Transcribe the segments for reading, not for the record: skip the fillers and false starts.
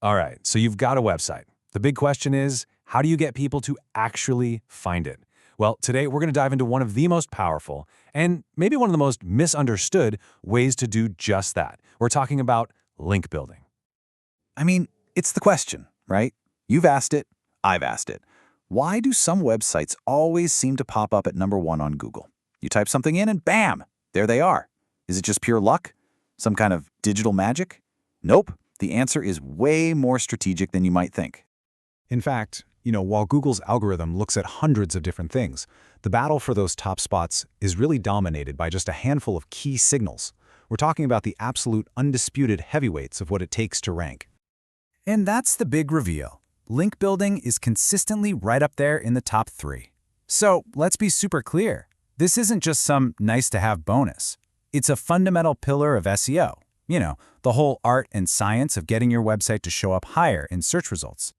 All right, so you've got a website. The big question is, how do you get people to actually find it? Well, today we're going to dive into one of the most powerful and maybe one of the most misunderstood ways to do just that. We're talking about link building. I mean, it's the question, right? You've asked it, I've asked it. Why do some websites always seem to pop up at #1 on Google? You type something in and bam, there they are. Is it just pure luck? Some kind of digital magic? Nope. The answer is way more strategic than you might think. In fact, while Google's algorithm looks at hundreds of different things, the battle for those top spots is really dominated by just a handful of key signals. We're talking about the absolute undisputed heavyweights of what it takes to rank. And that's the big reveal. Link building is consistently right up there in the top 3. So let's be super clear. This isn't just some nice-to-have bonus. It's a fundamental pillar of SEO. The whole art and science of getting your website to show up higher in search results.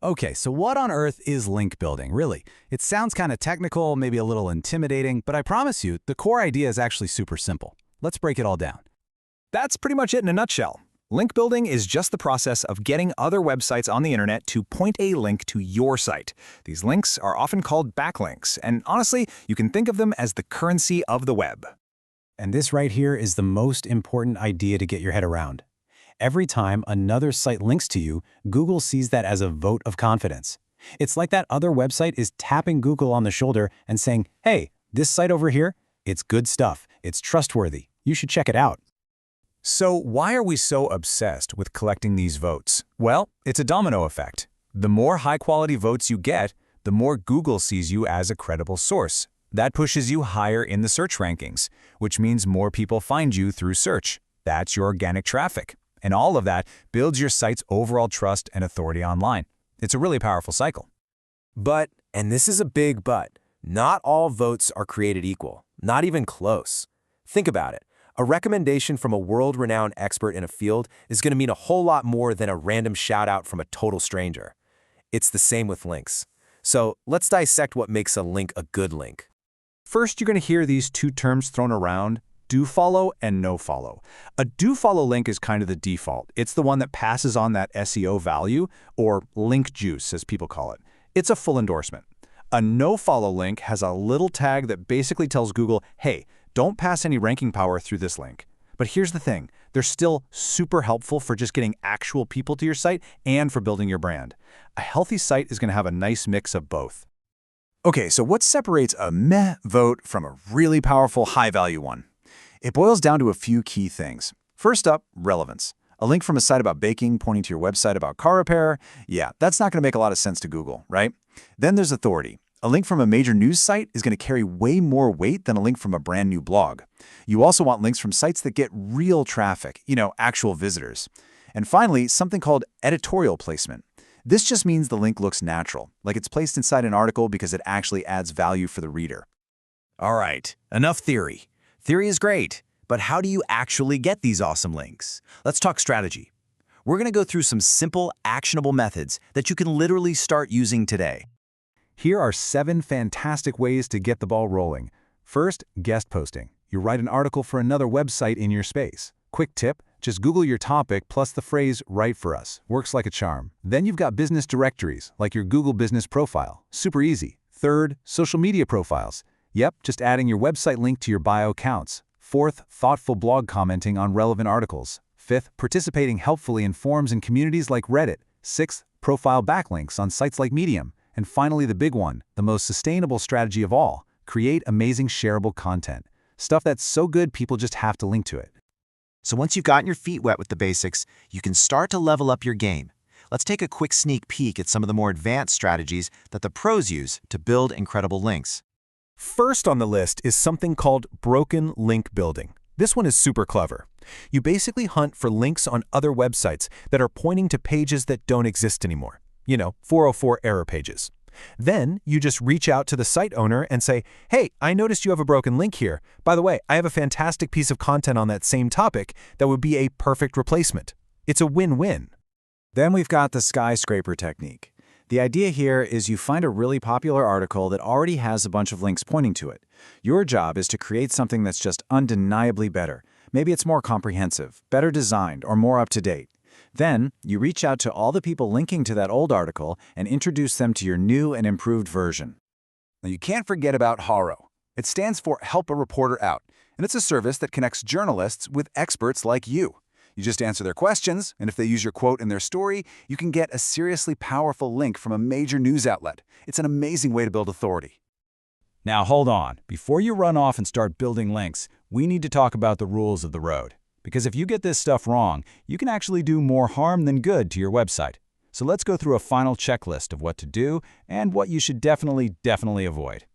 Okay, so what on earth is link building, really? It sounds kind of technical, maybe a little intimidating, but I promise you, the core idea is actually super simple. Let's break it all down. That's pretty much it in a nutshell. Link building is just the process of getting other websites on the internet to point a link to your site. These links are often called backlinks, and honestly, you can think of them as the currency of the web. And this right here is the most important idea to get your head around. Every time another site links to you, Google sees that as a vote of confidence. It's like that other website is tapping Google on the shoulder and saying, hey, this site over here, it's good stuff, it's trustworthy, you should check it out. So why are we so obsessed with collecting these votes? Well, it's a domino effect. The more high-quality votes you get, the more Google sees you as a credible source. That pushes you higher in the search rankings, which means more people find you through search. That's your organic traffic. And all of that builds your site's overall trust and authority online. It's a really powerful cycle. But, and this is a big but, not all votes are created equal, not even close. Think about it. A recommendation from a world-renowned expert in a field is going to mean a whole lot more than a random shout-out from a total stranger. It's the same with links. So let's dissect what makes a link a good link. First, you're going to hear these two terms thrown around, do follow and no follow. A do follow link is kind of the default. It's the one that passes on that SEO value, or link juice as people call it. It's a full endorsement. A no follow link has a little tag that basically tells Google, hey, don't pass any ranking power through this link. But here's the thing, they're still super helpful for just getting actual people to your site and for building your brand. A healthy site is going to have a nice mix of both. Okay, so what separates a meh vote from a really powerful high-value one? It boils down to a few key things. First up, relevance. A link from a site about baking pointing to your website about car repair, yeah, that's not going to make a lot of sense to Google, right? Then there's authority. A link from a major news site is going to carry way more weight than a link from a brand new blog. You also want links from sites that get real traffic, actual visitors. And finally, something called editorial placement. This just means the link looks natural, like it's placed inside an article because it actually adds value for the reader. All right, enough theory. Theory is great, but how do you actually get these awesome links? Let's talk strategy. We're going to go through some simple, actionable methods that you can literally start using today. Here are 7 fantastic ways to get the ball rolling. First, guest posting. You write an article for another website in your space. Quick tip, just Google your topic plus the phrase "write for us." Works like a charm. Then you've got business directories, like your Google Business Profile. Super easy. Third, social media profiles. Yep, just adding your website link to your bio counts. Fourth, thoughtful blog commenting on relevant articles. Fifth, participating helpfully in forums and communities like Reddit. Sixth, profile backlinks on sites like Medium. And finally, the big one, the most sustainable strategy of all, create amazing shareable content. Stuff that's so good people just have to link to it. So once you've gotten your feet wet with the basics, you can start to level up your game. Let's take a quick sneak peek at some of the more advanced strategies that the pros use to build incredible links. First on the list is something called broken link building. This one is super clever. You basically hunt for links on other websites that are pointing to pages that don't exist anymore. 404 error pages. Then you just reach out to the site owner and say, hey, I noticed you have a broken link here. By the way, I have a fantastic piece of content on that same topic that would be a perfect replacement. It's a win-win. Then we've got the skyscraper technique. The idea here is you find a really popular article that already has a bunch of links pointing to it. Your job is to create something that's just undeniably better. Maybe it's more comprehensive, better designed, or more up-to-date. Then, you reach out to all the people linking to that old article and introduce them to your new and improved version. Now, you can't forget about HARO. It stands for Help a Reporter Out, and it's a service that connects journalists with experts like you. You just answer their questions, and if they use your quote in their story, you can get a seriously powerful link from a major news outlet. It's an amazing way to build authority. Now hold on. Before you run off and start building links, we need to talk about the rules of the road. Because if you get this stuff wrong, you can actually do more harm than good to your website. So let's go through a final checklist of what to do and what you should definitely avoid.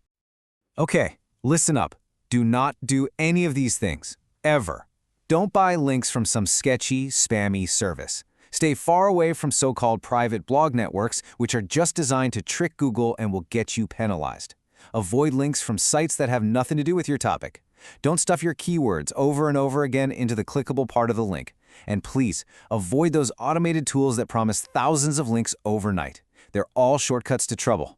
Okay, listen up. Do not do any of these things, ever. Don't buy links from some sketchy, spammy service. Stay far away from so-called private blog networks, which are just designed to trick Google and will get you penalized. Avoid links from sites that have nothing to do with your topic. Don't stuff your keywords over and over again into the clickable part of the link. And please, avoid those automated tools that promise thousands of links overnight. They're all shortcuts to trouble.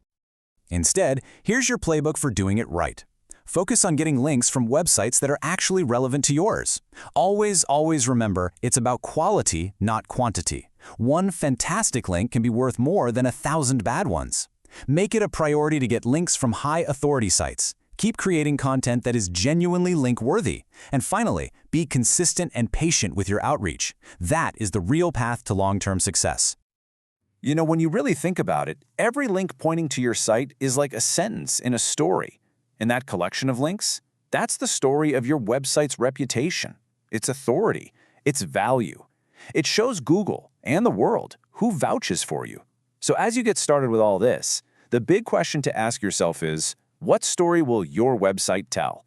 Instead, here's your playbook for doing it right. Focus on getting links from websites that are actually relevant to yours. Always remember, it's about quality, not quantity. One fantastic link can be worth more than 1,000 bad ones. Make it a priority to get links from high-authority sites. Keep creating content that is genuinely link-worthy. And finally, be consistent and patient with your outreach. That is the real path to long-term success. You know, when you really think about it, every link pointing to your site is like a sentence in a story. And that collection of links, that's the story of your website's reputation, its authority, its value. It shows Google and the world who vouches for you. So as you get started with all this, the big question to ask yourself is, what story will your website tell?